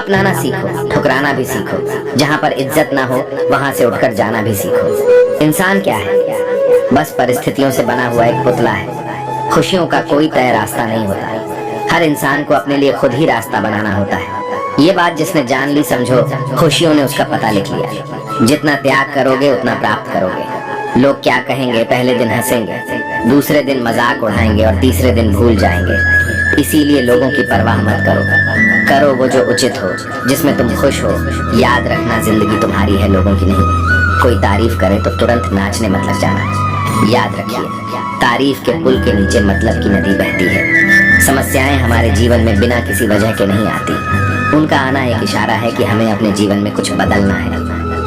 अपनाना सीखो, ठुकराना भी सीखो। जहाँ पर इज्जत ना हो वहाँ से उठकर जाना भी सीखो। इंसान क्या है? बस परिस्थितियों से बना हुआ एक पुतला है। खुशियों का कोई तय रास्ता नहीं होता। हर इंसान को अपने लिए खुद ही रास्ता बनाना होता है। ये बात जिसने जान ली, समझो खुशियों ने उसका पता लिख लिया। जितना त्याग करोगे उतना प्राप्त करोगे। लोग क्या कहेंगे, पहले दिन हंसेंगे, दूसरे दिन मजाक उड़ाएंगे और तीसरे दिन भूल जाएंगे। इसीलिए लोगों की परवाह मत करो, करो वो जो उचित हो, जिसमें तुम खुश हो। याद रखना, जिंदगी तुम्हारी है, लोगों की नहीं। कोई तारीफ करे तो तुरंत नाचने मत लग जाना। याद रखिए, तारीफ के पुल के नीचे मतलब की नदी बहती है। समस्याएं हमारे जीवन में बिना किसी वजह के नहीं आती। उनका आना एक इशारा है कि हमें अपने जीवन में कुछ बदलना है।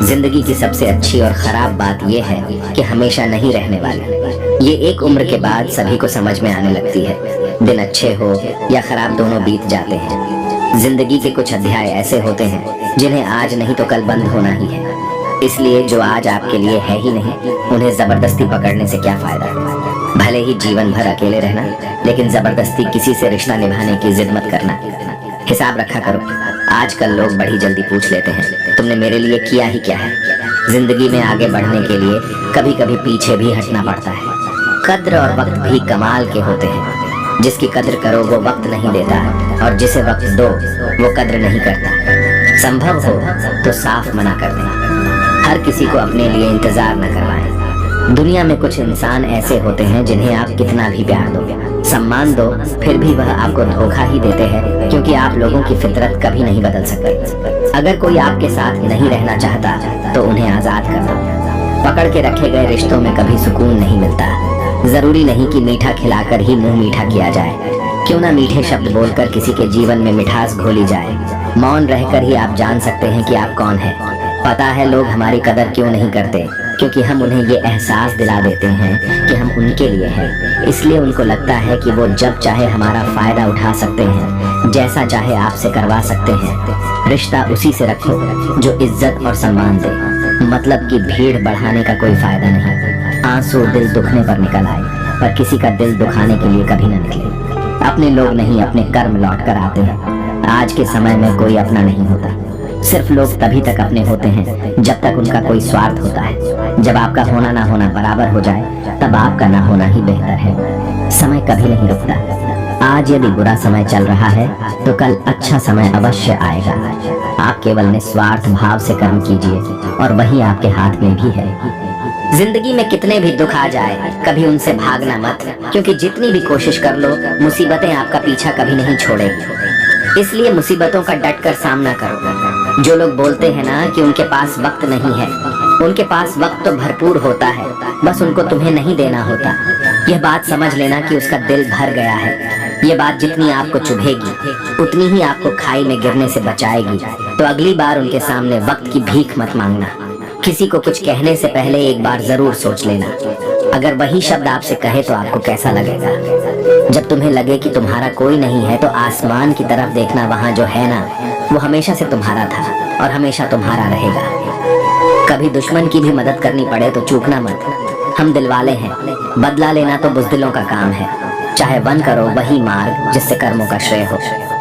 जिंदगी की सबसे अच्छी और खराब बात यह है कि हमेशा नहीं रहने वाली। ये एक उम्र के बाद सभी को समझ में आने लगती है। दिन अच्छे हो या खराब, दोनों बीत जाते हैं। जिंदगी के कुछ अध्याय ऐसे होते हैं जिन्हें आज नहीं तो कल बंद होना ही है। इसलिए जो आज आपके लिए है ही नहीं, उन्हें जबरदस्ती पकड़ने से क्या फायदा। भले ही जीवन भर अकेले रहना, लेकिन जबरदस्ती किसी से रिश्ता निभाने की जिद मत करना। हिसाब रखा करो। आजकल लोग बड़ी जल्दी पूछ लेते हैं, तुमने मेरे लिए किया ही क्या है। जिंदगी में आगे बढ़ने के लिए कभी कभी पीछे भी हटना पड़ता है। कद्र और वक्त भी कमाल के होते हैं। जिसकी कद्र करो वो वक्त नहीं देता, और जिसे वक्त दो वो कद्र नहीं करता। संभव हो तो साफ मना कर देना। हर किसी को अपने लिए इंतजार न करवाएं। दुनिया में कुछ इंसान ऐसे होते हैं जिन्हें आप कितना भी प्यार दो, सम्मान दो, फिर भी वह आपको धोखा ही देते हैं, क्योंकि आप लोगों की फितरत कभी नहीं बदल सकते। अगर कोई आपके साथ नहीं रहना चाहता तो उन्हें आजाद कर दो। पकड़ के रखे गए रिश्तों में कभी सुकून नहीं मिलता। जरूरी नहीं कि मीठा खिलाकर ही मुंह मीठा किया जाए। क्यों ना मीठे शब्द बोलकर किसी के जीवन में मिठास घोली जाए। मौन रहकर ही आप जान सकते हैं कि आप कौन है। पता है लोग हमारी कदर क्यों नहीं करते, क्योंकि हम उन्हें ये एहसास दिला देते हैं कि हम उनके लिए हैं। इसलिए उनको लगता है कि वो जब चाहे हमारा फायदा उठा सकते हैं, जैसा चाहे आपसे करवा सकते हैं। रिश्ता उसी से रखो जो इज्जत और सम्मान दे। मतलब की भीड़ बढ़ाने का कोई फायदा नहीं। आंसू दिल दुखने पर निकल आए, पर किसी का दिल दुखाने के लिए कभी न निकले। अपने लोग नहीं, अपने कर्म लौट कर आते हैं। आज के समय में कोई अपना नहीं होता। सिर्फ लोग तभी तक अपने होते हैं जब तक उनका कोई स्वार्थ होता है। जब आपका होना ना होना बराबर हो जाए, तब आपका ना होना ही बेहतर है। समय कभी नहीं रुकता। आज यदि बुरा समय चल रहा है तो कल अच्छा समय अवश्य आएगा। आप केवल निस्वार्थ भाव से कर्म कीजिए और वही आपके हाथ में भी है। जिंदगी में कितने भी दुख आ जाए, कभी उनसे भागना मत, क्योंकि जितनी भी कोशिश कर लो, मुसीबतें आपका पीछा कभी नहीं छोड़ेगी। इसलिए मुसीबतों का डट कर सामना करो। जो लोग बोलते हैं ना कि उनके पास वक्त नहीं है, उनके पास वक्त तो भरपूर होता है, बस उनको तुम्हें नहीं देना होता। यह बात समझ लेना कि उसका दिल भर गया है। ये बात जितनी आपको चुभेगी, उतनी ही आपको खाई में गिरने से बचाएगी। तो अगली बार उनके सामने वक्त की भीख मत मांगना। किसी को कुछ कहने से पहले एक बार जरूर सोच लेना। अगर वही शब्द आपसे कहे तो आपको कैसा लगेगा। जब तुम्हें लगे कि तुम्हारा कोई नहीं है, तो आसमान की तरफ देखना, वहाँ जो है ना, वो हमेशा से तुम्हारा था और हमेशा तुम्हारा रहेगा। कभी दुश्मन की भी मदद करनी पड़े तो चूकना मत। हम दिलवाले हैं, बदला लेना तो बुज़दिलों का काम है। चाहे वन करो वही मार्ग जिससे कर्मों का श्रेय हो।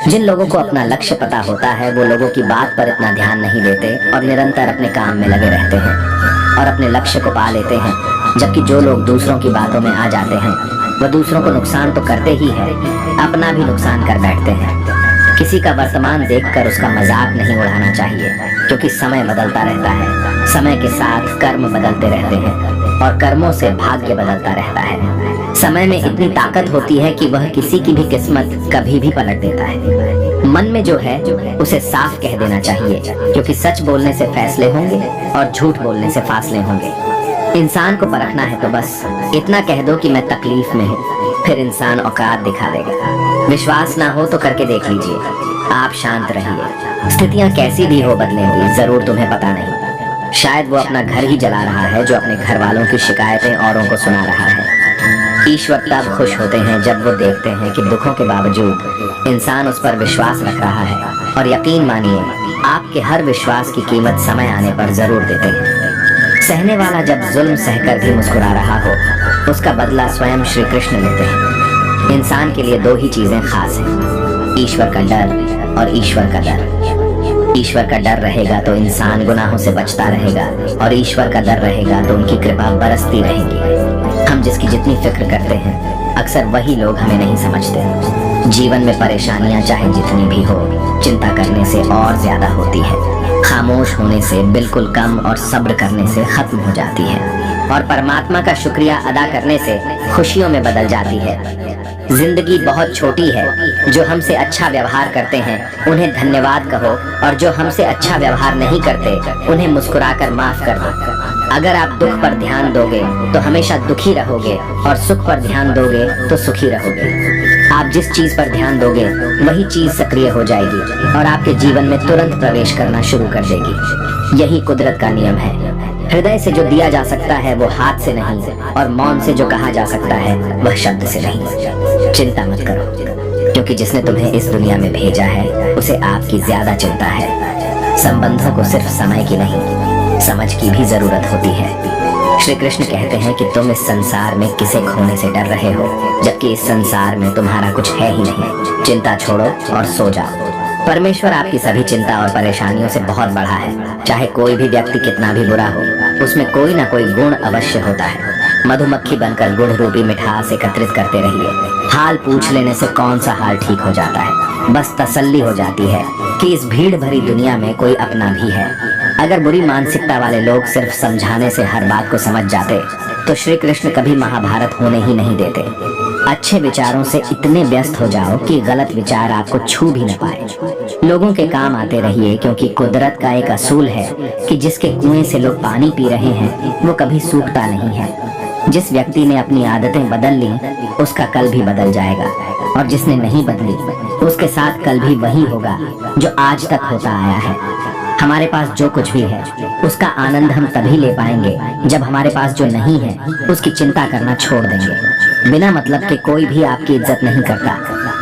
जिन लोगों को अपना लक्ष्य पता होता है, वो लोगों की बात पर इतना ध्यान नहीं देते और निरंतर अपने काम में लगे रहते हैं और अपने लक्ष्य को पा लेते हैं। जबकि जो लोग दूसरों की बातों में आ जाते हैं, वह दूसरों को नुकसान तो करते ही है, अपना भी नुकसान कर बैठते हैं। किसी का वर्तमान देखकर उसका मजाक नहीं उड़ाना चाहिए, क्योंकि समय बदलता रहता है। समय के साथ कर्म बदलते रहते हैं और कर्मों से भाग्य बदलता रहता है। समय में इतनी ताकत होती है कि वह किसी की भी किस्मत कभी भी पलट देता है। मन में जो है उसे साफ कह देना चाहिए, क्योंकि सच बोलने से फैसले होंगे और झूठ बोलने से फासले होंगे। इंसान को परखना है तो बस इतना कह दो कि मैं तकलीफ में हूँ, फिर इंसान औकात दिखा देगा। विश्वास ना हो तो करके देख लीजिए। आप शांत रहिए। स्थितियां कैसी भी हो बदलेंगी, जरूर तुम्हें पता नहीं। शायद वो अपना घर ही जला रहा है जो अपने घर वालों की शिकायतें औरों को सुना रहा है। ईश्वर तब खुश होते हैं जब वो देखते हैं कि दुखों के बावजूद इंसान उस पर विश्वास रख रहा है। और यकीन मानिए, आपके हर विश्वास की कीमत समय आने पर जरूर देते हैं। सहने वाला जब जुल्म सहकर भी मुस्कुरा रहा हो, उसका बदला स्वयं श्री कृष्ण लेते हैं। इंसान के लिए दो ही चीजें खास हैं, ईश्वर का डर और ईश्वर का डर। ईश्वर का डर रहेगा तो इंसान गुनाहों से बचता रहेगा, और ईश्वर का डर रहेगा तो उनकी कृपा बरसती रहेगी। हम जिसकी जितनी फिक्र करते हैं, अक्सर वही लोग हमें नहीं समझते। जीवन में परेशानियां चाहे जितनी भी हो, चिंता करने से और ज्यादा होती है, खामोश होने से बिल्कुल कम और सब्र करने से खत्म हो जाती है, और परमात्मा का शुक्रिया अदा करने से खुशियों में बदल जाती है। जिंदगी बहुत छोटी है, जो हमसे अच्छा व्यवहार करते हैं उन्हें धन्यवाद कहो, और जो हमसे अच्छा व्यवहार नहीं करते उन्हें मुस्कुराकर माफ कर दो। अगर आप दुख पर ध्यान दोगे तो हमेशा दुखी रहोगे, और सुख पर ध्यान दोगे तो सुखी रहोगे। आप जिस चीज पर ध्यान दोगे वही चीज सक्रिय हो जाएगी और आपके जीवन में तुरंत प्रवेश करना शुरू कर देगी। यही कुदरत का नियम है। हृदय से जो दिया जा सकता है वो हाथ से नहीं, और मौन से जो कहा जा सकता है वह शब्द से नहीं। चिंता मत करो, क्योंकि जिसने तुम्हें इस दुनिया में भेजा है उसे आपकी ज्यादा चिंता है। संबंधों को सिर्फ समय की नहीं, समझ की भी जरूरत होती है। श्री कृष्ण कहते हैं कि तुम इस संसार में किसे खोने से डर रहे हो, जबकि इस संसार में तुम्हारा कुछ है ही नहीं। चिंता छोड़ो और सो जाओ। परमेश्वर आपकी सभी चिंता और परेशानियों से बहुत बड़ा है। चाहे कोई भी व्यक्ति कितना भी बुरा हो, उसमें कोई ना कोई गुण अवश्य होता है। मधुमक्खी बनकर गुण रूपी मिठास एकत्रित करते रहिए। हाल पूछ लेने से कौन सा हाल ठीक हो जाता है, बस तसल्ली हो जाती है कि इस भीड़ भरी दुनिया में कोई अपना भी है। अगर बुरी मानसिकता वाले लोग सिर्फ समझाने से हर बात को समझ जाते तो श्री कृष्ण कभी महाभारत होने ही नहीं देते। अच्छे विचारों से इतने व्यस्त हो जाओ कि गलत विचार आपको छू भी न पाए। लोगों के काम आते रहिए, क्योंकि कुदरत का एक असूल है कि जिसके कुएं से लोग पानी पी रहे हैं वो कभी सूखता नहीं है। जिस व्यक्ति ने अपनी आदतें बदल ली उसका कल भी बदल जाएगा, और जिसने नहीं बदली उसके साथ कल भी वही होगा जो आज तक होता आया है। हमारे पास जो कुछ भी है उसका आनंद हम तभी ले पाएंगे जब हमारे पास जो नहीं है उसकी चिंता करना छोड़ देंगे। बिना मतलब के कोई भी आपकी इज्जत नहीं करता,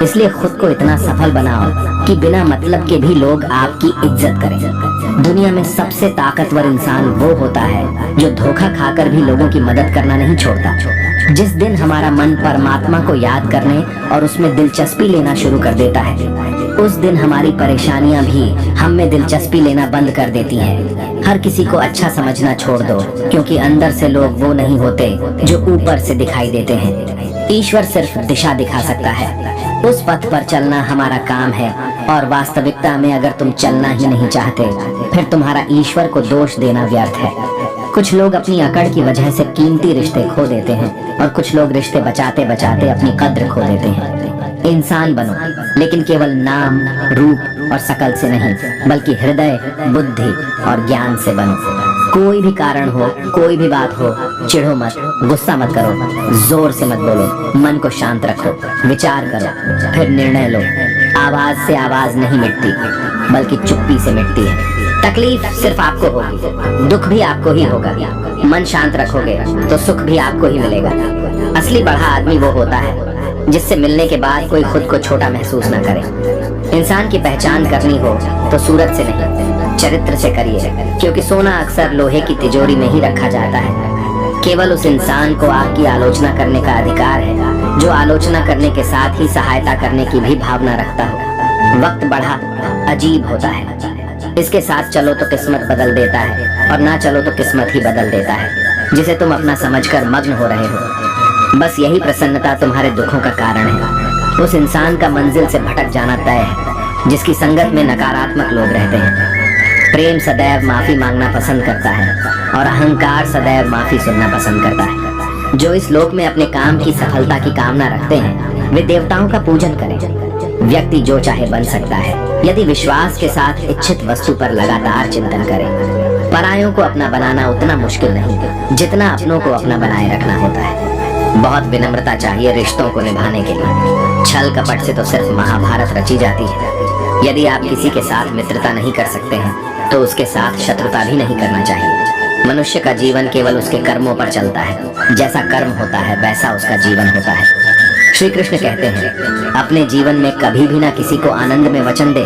इसलिए खुद को इतना सफल बनाओ कि बिना मतलब के भी लोग आपकी इज्जत करें। दुनिया में सबसे ताकतवर इंसान वो होता है जो धोखा खाकर भी लोगों की मदद करना नहीं छोड़ता। जिस दिन हमारा मन परमात्मा को याद करने और उसमें दिलचस्पी लेना शुरू कर देता है, उस दिन हमारी परेशानियां भी हम में दिलचस्पी लेना बंद कर देती हैं। हर किसी को अच्छा समझना छोड़ दो, क्योंकि अंदर से लोग वो नहीं होते जो ऊपर से दिखाई देते हैं। ईश्वर सिर्फ दिशा दिखा सकता है, उस पथ पर चलना हमारा काम है। और वास्तविकता में अगर तुम चलना ही नहीं चाहते फिर तुम्हारा ईश्वर को दोष देना व्यर्थ है। कुछ लोग अपनी अकड़ की वजह से कीमती रिश्ते खो देते हैं, और कुछ लोग रिश्ते बचाते बचाते अपनी कद्र खो देते हैं। इंसान बनो, लेकिन केवल नाम, रूप और शकल से नहीं, बल्कि हृदय, बुद्धि और ज्ञान से बनो। कोई भी कारण हो, कोई भी बात हो, चिढ़ो मत, गुस्सा मत करो, जोर से मत बोलो, मन को शांत रखो, विचार करो, फिर निर्णय लो। आवाज से आवाज नहीं मिटती, बल्कि चुप्पी से मिटती है। तकलीफ सिर्फ आपको होगी, दुख भी आपको ही होगा। मन शांत रखोगे तो सुख भी आपको ही मिलेगा। असली बड़ा आदमी वो होता है जिससे मिलने के बाद कोई खुद को छोटा महसूस न करे। इंसान की पहचान करनी हो तो सूरत से नहीं, चरित्र से करिए, क्योंकि सोना अक्सर लोहे की तिजोरी में ही रखा जाता है। केवल उस इंसान को आपकी आलोचना करने का अधिकार है जो आलोचना करने के साथ ही सहायता करने की भी भावना रखता हो। वक्त बड़ा अजीब होता है, इसके साथ चलो तो किस्मत बदल देता है, और ना चलो तो किस्मत ही बदल देता है, जिसे तुम अपना समझकर मग्न हो रहे हो। बस यही प्रसन्नता तुम्हारे दुखों का कारण है। उस इंसान का मंजिल से भटक जाना तय है जिसकी संगत में नकारात्मक लोग रहते हैं। प्रेम सदैव माफी मांगना पसंद करता है, और अहंकार सदैव माफी सुनना पसंद करता है। जो इस लोक में अपने काम की सफलता की कामना रखते हैं वे देवताओं का पूजन करें। व्यक्ति जो चाहे बन सकता है यदि विश्वास के साथ इच्छित वस्तु पर लगातार चिंतन करे। परायों को अपना बनाना उतना मुश्किल नहीं जितना अपनों को अपना बनाए रखना होता है। बहुत विनम्रता चाहिए रिश्तों को निभाने के लिए। छल कपट से तो सिर्फ महाभारत रची जाती है। यदि आप किसी के साथ मित्रता नहीं कर सकते हैं तो उसके साथ शत्रुता भी नहीं करना चाहिए। मनुष्य का जीवन केवल उसके कर्मों पर चलता है। जैसा कर्म होता है वैसा उसका जीवन होता है। श्री कृष्ण कहते हैं, अपने जीवन में कभी भी ना किसी को आनंद में वचन दे,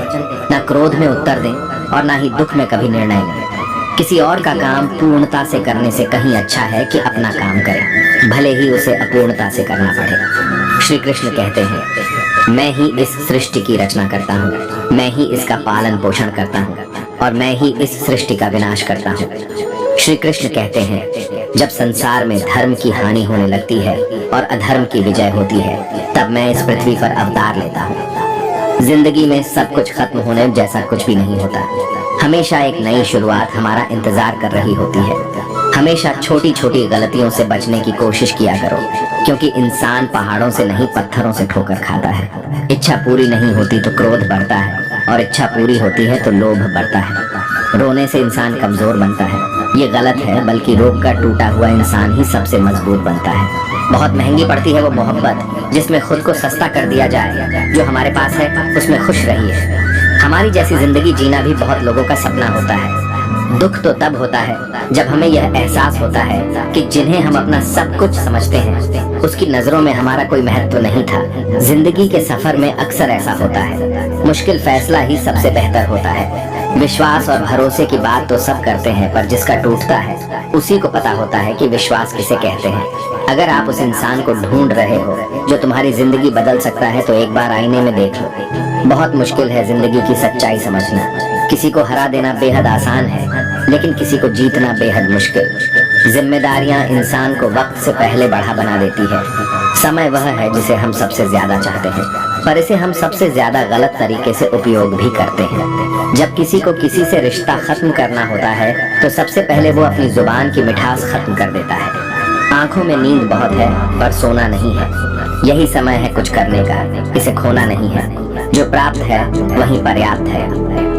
ना क्रोध में उत्तर दे, और ना ही दुख में कभी निर्णय ले। किसी और का काम पूर्णता से करने से कहीं अच्छा है कि अपना काम करे, भले ही उसे अपूर्णता से करना पड़े। श्री कृष्ण कहते हैं, मैं ही इस सृष्टि की रचना करता हूँ, मैं ही इसका पालन पोषण करता हूँ और मैं ही इस सृष्टि का विनाश करता हूँ। श्री कृष्ण कहते हैं, जब संसार में धर्म की हानि होने लगती है और अधर्म की विजय होती है, तब मैं इस पृथ्वी पर अवतार लेता हूँ। जिंदगी में सब कुछ खत्म होने जैसा कुछ भी नहीं होता। हमेशा एक नई शुरुआत हमारा इंतजार कर रही होती है। हमेशा छोटी छोटी गलतियों से बचने की कोशिश किया करो, क्योंकि इंसान पहाड़ों से नहीं पत्थरों से ठोकर खाता है। इच्छा पूरी नहीं होती तो क्रोध बढ़ता है और इच्छा पूरी होती है तो लोभ बढ़ता है। रोने से इंसान कमजोर बनता है, ये गलत है, बल्कि रोक कर टूटा हुआ इंसान ही सबसे मजबूत बनता है। बहुत महंगी पड़ती है वो मोहब्बत जिसमें खुद को सस्ता कर दिया जाए। जो हमारे पास है उसमें खुश रहिए। हमारी जैसी जिंदगी जीना भी बहुत लोगों का सपना होता है। दुख तो तब होता है जब हमें यह एहसास होता है कि जिन्हें हम अपना सब कुछ समझते हैं उसकी नजरों में हमारा कोई महत्व नहीं था। जिंदगी के सफर में अक्सर ऐसा होता है, मुश्किल फैसला ही सबसे बेहतर होता है। विश्वास और भरोसे की बात तो सब करते हैं, पर जिसका टूटता है उसी को पता होता है कि विश्वास किसे कहते हैं। अगर आप उस इंसान को ढूंढ रहे हो जो तुम्हारी जिंदगी बदल सकता है, तो एक बार आईने में देख लो। बहुत मुश्किल है जिंदगी की सच्चाई समझना। किसी को हरा देना बेहद आसान है, लेकिन किसी को जीतना बेहद मुश्किल। जिम्मेदारियां इंसान को वक्त से पहले बड़ा बना देती है। समय वह है जिसे हम सबसे ज्यादा चाहते हैं, पर इसे हम सबसे ज्यादा गलत तरीके से उपयोग भी करते हैं। जब किसी को किसी से रिश्ता खत्म करना होता है तो सबसे पहले वो अपनी जुबान की मिठास खत्म कर देता है। आंखों में नींद बहुत है पर सोना नहीं है। यही समय है कुछ करने का, इसे खोना नहीं है। जो प्राप्त है वही पर्याप्त है।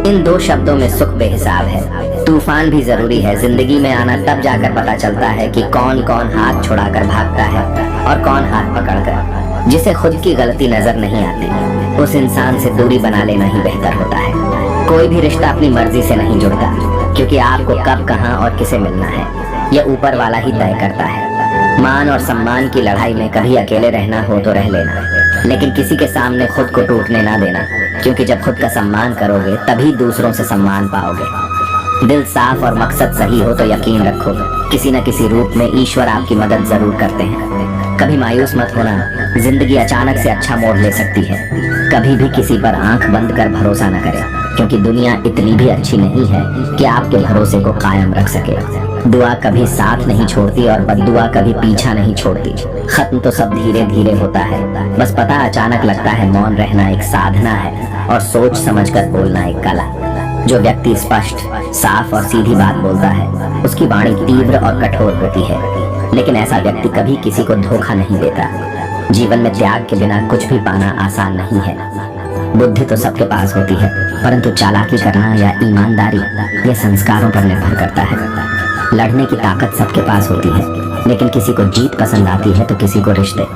इन दो शब्दों में सुख बेहिसाब है। तूफान भी जरूरी है। जिंदगी में आना तब जाकर पता चलता है कि कौन कौन हाथ छुड़ाकर भागता है और कौन हाथ पकड़कर। जिसे खुद की गलती नजर नहीं आती, उस इंसान से दूरी बना लेना ही बेहतर होता है। कोई भी रिश्ता अपनी मर्जी से नहीं जुड़ता, क्योंकि आपको कब, कहां और किसे मिलना है यह ऊपर वाला ही तय करता है। मान और सम्मान की लड़ाई में कभी अकेले रहना हो तो रह लेना, लेकिन किसी के सामने खुद को टूटने ना देना, क्योंकि जब खुद का सम्मान करोगे तभी दूसरों से सम्मान पाओगे। दिल साफ और मकसद सही हो तो यकीन रखो किसी न किसी रूप में ईश्वर आपकी मदद जरूर करते हैं। कभी मायूस मत होना, जिंदगी अचानक से अच्छा मोड़ ले सकती है। कभी भी किसी पर आंख बंद कर भरोसा न करें, क्योंकि दुनिया इतनी भी अच्छी नहीं है कि आपके भरोसे को कायम रख सके। दुआ कभी साथ नहीं छोड़ती और बद्दुआ कभी पीछा नहीं छोड़ती। खत्म तो सब धीरे धीरे होता है, बस पता अचानक लगता है। मौन रहना एक साधना है और सोच समझकर बोलना एक कला। जो व्यक्ति स्पष्ट, साफ और सीधी बात बोलता है उसकी वाणी तीव्र और कठोर होती है, लेकिन ऐसा व्यक्ति कभी किसी को धोखा नहीं देता। जीवन में त्याग के बिना कुछ भी पाना आसान नहीं है। बुद्धि तो सबके पास होती है, परंतु चालाकी करना या ईमानदारी ये संस्कारों पर निर्भर करता है। लड़ने की ताकत सबके पास होती है, लेकिन किसी को जीत पसंद आती है तो किसी को रिश्ते।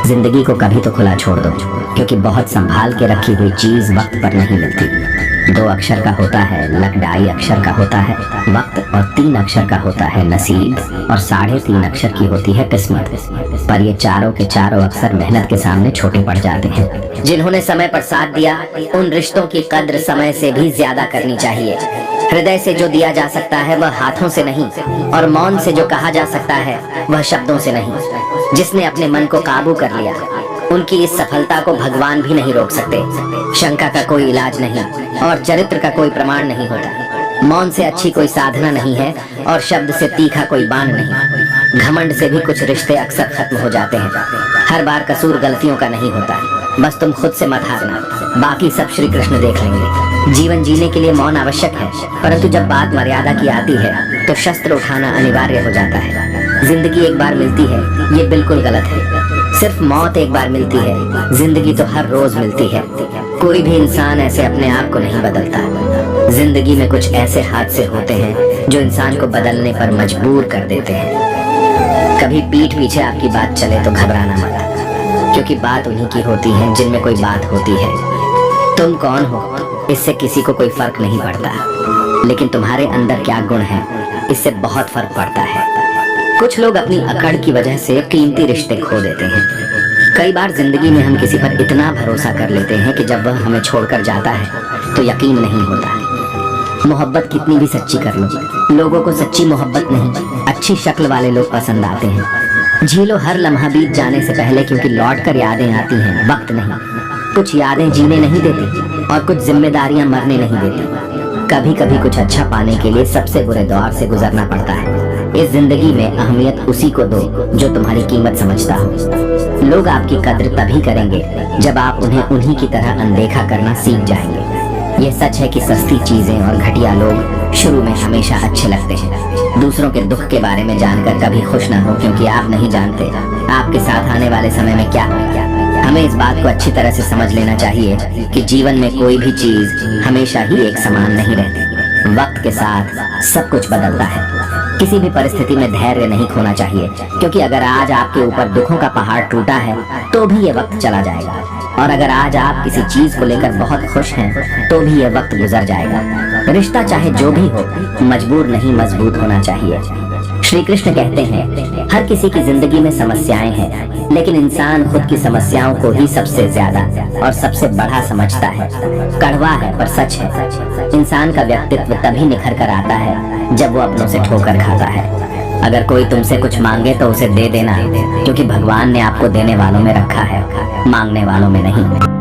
जिंदगी को कभी तो खुला छोड़ दो, क्योंकि बहुत संभाल के रखी हुई चीज वक्त पर नहीं मिलती। 2 अक्षर का होता है लक, 2.5 अक्षर का होता है वक्त और 3 अक्षर का होता है नसीब और 3.5 अक्षर की होती है किस्मत। पर ये चारों के चारों अक्सर मेहनत के सामने छोटे पड़ जाते हैं। जिन्होंने समय पर साथ दिया उन रिश्तों की कद्र समय से भी ज्यादा करनी चाहिए। हृदय से जो दिया जा सकता है वह हाथों से नहीं, और मौन से जो कहा जा सकता है वह शब्दों से नहीं। जिसने अपने मन को काबू कर लिया उनकी इस सफलता को भगवान भी नहीं रोक सकते। शंका का कोई इलाज नहीं और चरित्र का कोई प्रमाण नहीं होता। मौन से अच्छी कोई साधना नहीं है और शब्द से तीखा कोई बाण नहीं। घमंड से भी कुछ रिश्ते अक्सर खत्म हो जाते हैं। हर बार कसूर गलतियों का नहीं होता, बस तुम खुद से मत हारना, बाकी सब श्री कृष्ण देख लेंगे। जीवन जीने के लिए मौन आवश्यक है, परंतु जब बात मर्यादा की आती है तो शस्त्र उठाना अनिवार्य हो जाता है। जिंदगी एक बार मिलती है ये बिल्कुल गलत है। सिर्फ मौत एक बार मिलती है, जिंदगी तो हर रोज मिलती है। कोई भी इंसान ऐसे अपने आप को नहीं बदलता। जिंदगी में कुछ ऐसे हादसे होते हैं जो इंसान को बदलने पर मजबूर कर देते हैं। कभी पीठ पीछे आपकी बात चले तो घबराना मत, क्योंकि बात उन्हीं की होती है जिनमें कोई बात होती है। तुम कौन हो इससे किसी को कोई फर्क नहीं पड़ता, लेकिन तुम्हारे अंदर क्या गुण है इससे बहुत फर्क पड़ता है। कुछ लोग अपनी अकड़ की वजह से कीमती रिश्ते खो देते हैं। कई बार जिंदगी में हम किसी पर इतना भरोसा कर लेते हैं कि जब वह हमें छोड़कर जाता है तो यकीन नहीं होता। मोहब्बत कितनी भी सच्ची कर लो, लोगों को सच्ची मोहब्बत नहीं, अच्छी शक्ल वाले लोग पसंद आते हैं। झीलो हर लम्हा बीत जाने से पहले, क्योंकि लौट कर यादें आती हैं, वक्त नहीं। कुछ यादें जीने नहीं देती और कुछ जिम्मेदारियां मरने नहीं देती। कभी कभी कुछ अच्छा पाने के लिए सबसे बुरे दौर से गुजरना पड़ता है। इस जिंदगी में अहमियत उसी को दो जो तुम्हारी कीमत समझता हो। लोग आपकी कद्र तभी करेंगे जब आप उन्हें उन्हीं की तरह अनदेखा करना सीख जाएंगे। यह सच है कि सस्ती चीजें और घटिया लोग शुरू में हमेशा अच्छे लगते हैं। दूसरों के दुख के बारे में जानकर कभी खुश ना हो, क्योंकि आप नहीं जानते आपके साथ आने वाले समय में क्या होगा। हमें इस बात को अच्छी तरह से समझ लेना चाहिए कि जीवन में कोई भी चीज हमेशा ही एक समान नहीं रहती। वक्त के साथ सब कुछ बदलता है। किसी भी परिस्थिति में धैर्य नहीं खोना चाहिए, क्योंकि अगर आज आपके ऊपर दुखों का पहाड़ टूटा है तो भी ये वक्त चला जाएगा, और अगर आज आप किसी चीज को लेकर बहुत खुश हैं तो भी ये वक्त गुजर जाएगा। रिश्ता चाहे जो भी हो, मजबूर नहीं मजबूत होना चाहिए। श्री कृष्ण कहते हैं, हर किसी की जिंदगी में समस्याएं हैं, लेकिन इंसान खुद की समस्याओं को ही सबसे ज्यादा और सबसे बड़ा समझता है। कड़वा है पर सच है। इंसान का व्यक्तित्व तभी निखर कर आता है जब वो अपनों से ठोकर खाता है। अगर कोई तुमसे कुछ मांगे तो उसे दे देना, क्योंकि भगवान ने आपको देने वालों में रखा है, मांगने वालों में नहीं।